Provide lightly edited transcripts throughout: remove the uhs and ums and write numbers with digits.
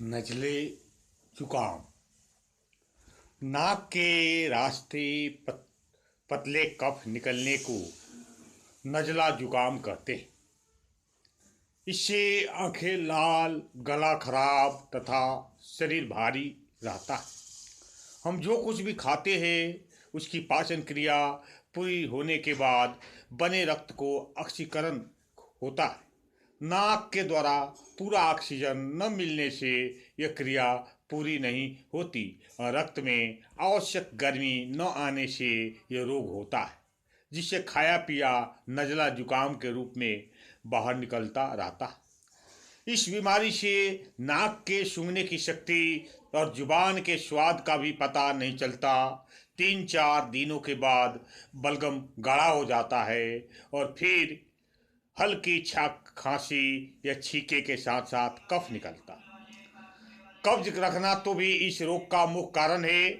नजले जुकाम। नाक के रास्ते पतले कफ निकलने को नजला जुकाम कहते हैं। इससे आंखें लाल, गला खराब तथा शरीर भारी रहता है। हम जो कुछ भी खाते हैं उसकी पाचन क्रिया पूरी होने के बाद बने रक्त को ऑक्सीकरण होता है। नाक के द्वारा पूरा ऑक्सीजन न मिलने से यह क्रिया पूरी नहीं होती और रक्त में आवश्यक गर्मी न आने से यह रोग होता है, जिससे खाया पिया नज़ला जुकाम के रूप में बाहर निकलता रहता है। इस बीमारी से नाक के सूंघने की शक्ति और जुबान के स्वाद का भी पता नहीं चलता। 3-4 दिनों के बाद बलगम गाढ़ा हो जाता है और फिर हल्की छाक, खांसी या छींके के साथ साथ कफ निकलता। कब्ज रखना तो भी इस रोग का मुख्य कारण है।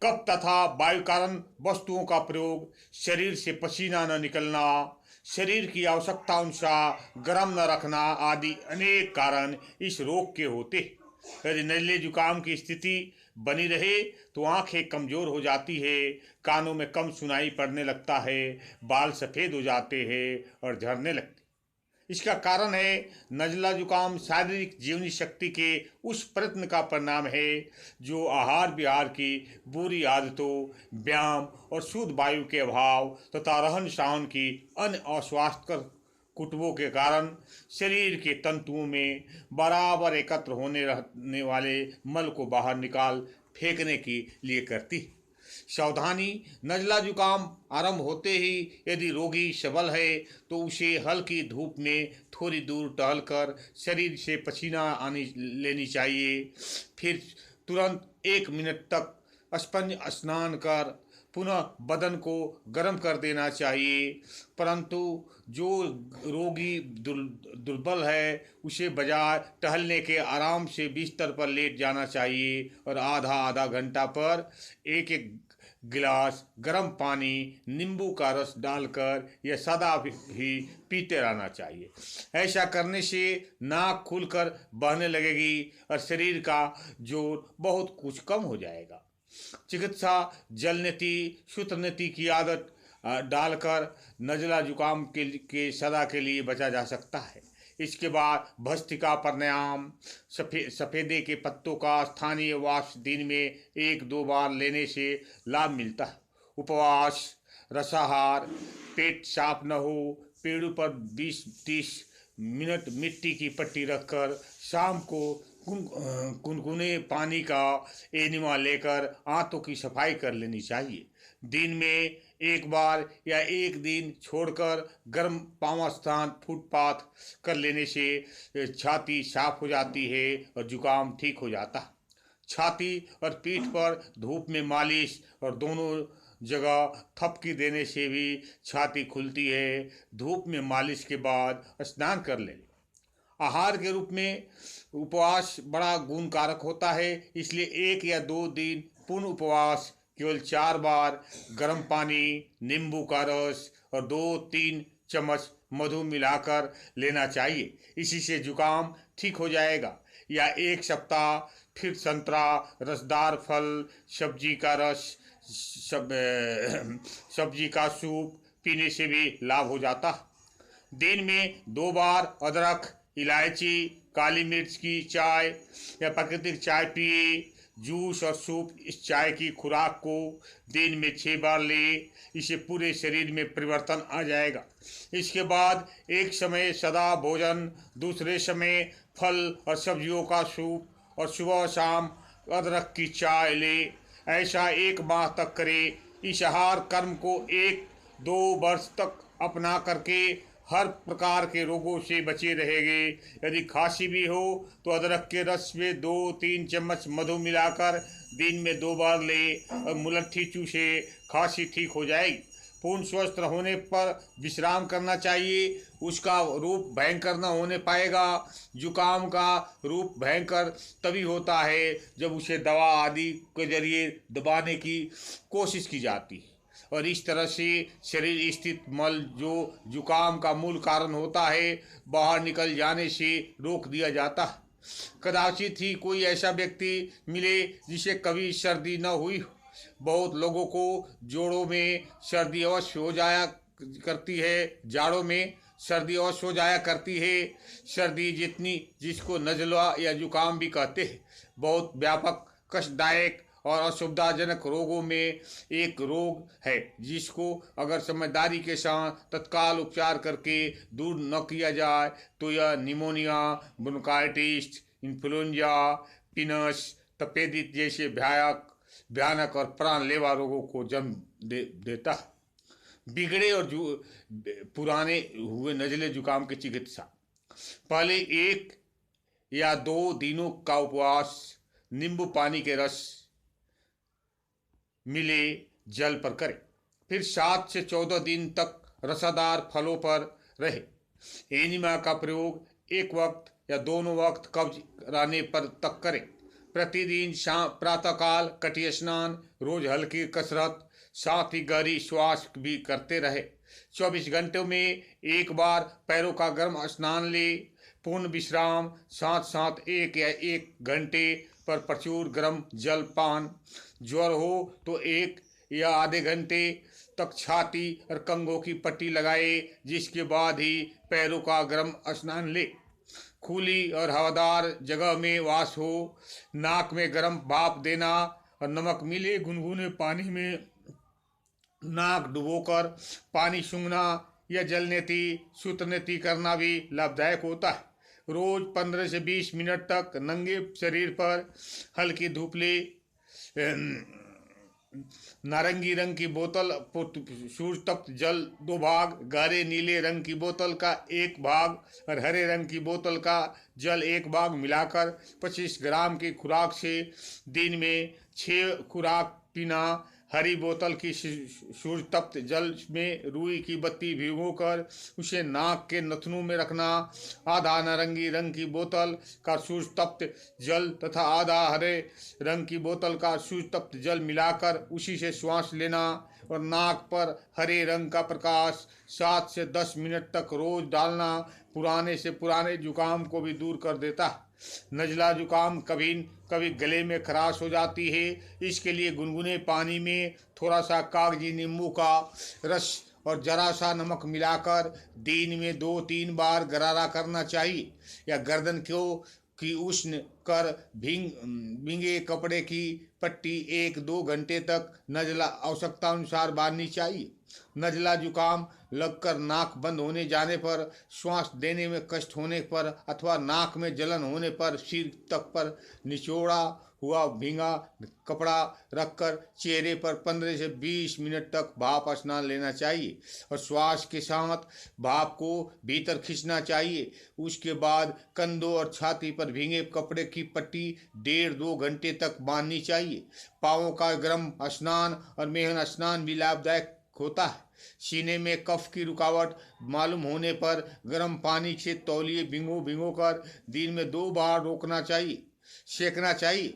कफ तथा वायु कारण वस्तुओं का प्रयोग, शरीर से पसीना न निकलना, शरीर की आवश्यकता अनुसार गर्म न रखना आदि अनेक कारण इस रोग के होते हैं। यदि नजले जुकाम की स्थिति बनी रहे तो आंखें कमजोर हो जाती है, कानों में कम सुनाई पड़ने लगता है, बाल सफ़ेद हो जाते हैं और झड़ने लगते। इसका कारण है नजला जुकाम शारीरिक जीवनी शक्ति के उस प्रयत्न का परिणाम है जो आहार विहार की बुरी आदतों, व्यायाम और शुद्ध वायु के अभाव तथा रहन सहन की अन्य अस्वास्थ्यकर कुटुंबों के कारण शरीर के तंतुओं में बराबर एकत्र होने रहने वाले मल को बाहर निकाल फेंकने के लिए करती है। सावधानी: नजला जुकाम आरंभ होते ही यदि रोगी सबल है तो उसे हल्की धूप में थोड़ी दूर टहलकर शरीर से पसीना आने लेनी चाहिए। फिर तुरंत 1 मिनट तक स्पंज स्नान कर पुनः बदन को गर्म कर देना चाहिए। परंतु जो रोगी दुर्बल है उसे बजाय टहलने के आराम से बिस्तर पर लेट जाना चाहिए और आधा आधा घंटा पर एक एक गिलास गर्म पानी, नींबू का रस डालकर या सदा भी पीते रहना चाहिए। ऐसा करने से नाक खुलकर बहने लगेगी और शरीर का जोर बहुत कुछ कम हो जाएगा। चिकित्सा जलनेति, सूत्रनेति की आदत डालकर नजला जुकाम के सदा के लिए बचा जा सकता है। इसके बाद भस्त्रिका प्राणायाम, सफ़ेदे के पत्तों का स्थानीय वाष्प दिन में 1-2 बार लेने से लाभ मिलता है। उपवास, रसाहार, पेट साफ न हो, पेड़ों पर 20-30 मिनट मिट्टी की पट्टी रखकर शाम को गुनगुने पानी का एनिमा लेकर आंतों की सफाई कर लेनी चाहिए। दिन में 1 बार या 1 दिन छोड़कर गर्म पाँव स्थान फुटपाथ कर लेने से छाती साफ हो जाती है और जुकाम ठीक हो जाता है। छाती और पीठ पर धूप में मालिश और दोनों जगह थपकी देने से भी छाती खुलती है। धूप में मालिश के बाद स्नान कर लें। आहार के रूप में उपवास बड़ा गुणकारक होता है, इसलिए 1 या 2 दिन पूर्ण उपवास, केवल 4 बार गर्म पानी, नींबू का रस और 2-3 चम्मच मधु मिलाकर लेना चाहिए। इसी से जुकाम ठीक हो जाएगा। या 1 सप्ताह फिर संतरा, रसदार फल, सब्जी का रस, सब्जी का सूप पीने से भी लाभ हो जाता है। दिन में 2 बार अदरक, इलायची, काली मिर्च की चाय या प्राकृतिक चाय पिए। जूस और सूप इस चाय की खुराक को दिन में 6 बार ले। इससे पूरे शरीर में परिवर्तन आ जाएगा। इसके बाद एक समय सादा भोजन, दूसरे समय फल और सब्जियों का सूप और सुबह शाम अदरक की चाय ले। ऐसा 1 माह तक करे। इस आहार कर्म को 1-2 वर्ष तक अपना करके हर प्रकार के रोगों से बचे रहेंगे। यदि खांसी भी हो तो अदरक के रस में 2-3 चम्मच मधु मिलाकर दिन में 2 बार ले और मुलट्ठी चूसे, खांसी ठीक हो जाएगी। पूर्ण स्वस्थ होने पर विश्राम करना चाहिए। उसका रूप भयंकर न होने पाएगा। जुकाम का रूप भयंकर तभी होता है जब उसे दवा आदि के जरिए दबाने की कोशिश की जाती है और इस तरह से शरीर स्थित मल जो जुकाम का मूल कारण होता है बाहर निकल जाने से रोक दिया जाता है। कदाचित ही कोई ऐसा व्यक्ति मिले जिसे कभी सर्दी न हुई हो। बहुत लोगों को जोड़ों में सर्दी अवश्य हो जाया करती है, जाड़ों में सर्दी अवश्य हो जाया करती है। सर्दी जितनी, जिसको नज़ला या जुकाम भी कहते हैं, बहुत व्यापक, कष्टदायक और असुविधाजनक रोगों में एक रोग है जिसको अगर समझदारी के साथ तत्काल उपचार करके दूर न किया जाए तो यह निमोनिया, ब्रोंकाइटिस, इन्फ्लुएंजा, पिनस, तपेदिक जैसे भयानक और प्राणलेवा रोगों को जन्म देता है। बिगड़े और पुराने हुए नज़ले जुकाम की चिकित्सा: पहले 1 या 2 दिनों का उपवास नींबू पानी के रस मिले जल पर करें। फिर 7 से 14 दिन तक रसादार फलों पर रहे। एनिमा का प्रयोग एक वक्त या दोनों वक्त कब्ज रहने पर तक करें। प्रतिदिन शाम प्रातःकाल कटी स्नान, रोज हल्की कसरत, साथ ही गहरी श्वास भी करते रहे। 24 घंटों में एक बार पैरों का गर्म स्नान ले। पूर्ण विश्राम, साथ साथ 1 या 1 घंटे पर प्रचुर गर्म जल पान। ज्वर हो तो 1 या आधे घंटे तक छाती और कंधों की पट्टी लगाए, जिसके बाद ही पैरों का गर्म स्नान ले। खुली और हवादार जगह में वास हो। नाक में गर्म भाप देना और नमक मिले गुनगुने पानी में नाक डुबोकर पानी सूंघना या जलनेती सूत्रनेती करना भी लाभदायक होता है। रोज 15 से 20 मिनट तक नंगे शरीर पर हल्की धूप ले। नारंगी रंग की बोतल सूर्य तप्त जल 2 भाग, गहरे नीले रंग की बोतल का 1 भाग और हरे रंग की बोतल का जल 1 भाग मिलाकर 25 ग्राम की खुराक से दिन में 6 खुराक पीना। हरी बोतल की सूर्य तप्त जल में रुई की बत्ती भिगोकर उसे नाक के नथनों में रखना। आधा नारंगी रंग की बोतल का सूर्य तप्त जल तथा आधा हरे रंग की बोतल का सूर्य तप्त जल मिलाकर उसी से श्वास लेना और नाक पर हरे रंग का प्रकाश 7 से 10 मिनट तक रोज डालना पुराने से पुराने जुकाम को भी दूर कर देता है। नज़ला जुकाम कभी कभी गले में खराश हो जाती है। इसके लिए गुनगुने पानी में थोड़ा सा कागजी नींबू का रस और जरा सा नमक मिलाकर दिन में 2-3 बार गरारा करना चाहिए, या गर्दन को की उष्ण कर भींगे कपड़े की पट्टी 1-2 घंटे तक नज़ला आवश्यकता अनुसार बांधनी चाहिए। नज़ला जुकाम लगकर नाक बंद होने जाने पर, श्वास देने में कष्ट होने पर अथवा नाक में जलन होने पर सिर तक पर निचोड़ा हुआ भींगा कपड़ा रखकर चेहरे पर 15 से 20 मिनट तक भाप स्नान लेना चाहिए और श्वास के साथ भाप को भीतर खींचना चाहिए। उसके बाद कंधों और छाती पर भींगे कपड़े की पट्टी 1.5-2 घंटे तक बांधनी चाहिए। पाँवों का गर्म स्नान और मेहन स्नान भी लाभदायक होता है। सीने में कफ की रुकावट मालूम होने पर गर्म पानी से तौलिए भिगो कर दिन में 2 बार रोकना चाहिए, सेकना चाहिए।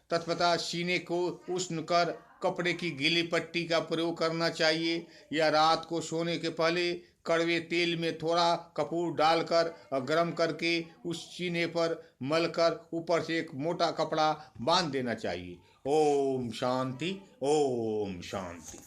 तत्पश्चात सीने को उष्ण कर कपड़े की गीली पट्टी का प्रयोग करना चाहिए, या रात को सोने के पहले कड़वे तेल में थोड़ा कपूर डालकर और गर्म करके उस सीने पर मलकर ऊपर से एक मोटा कपड़ा बांध देना चाहिए। ओम शांति, ओम शांति।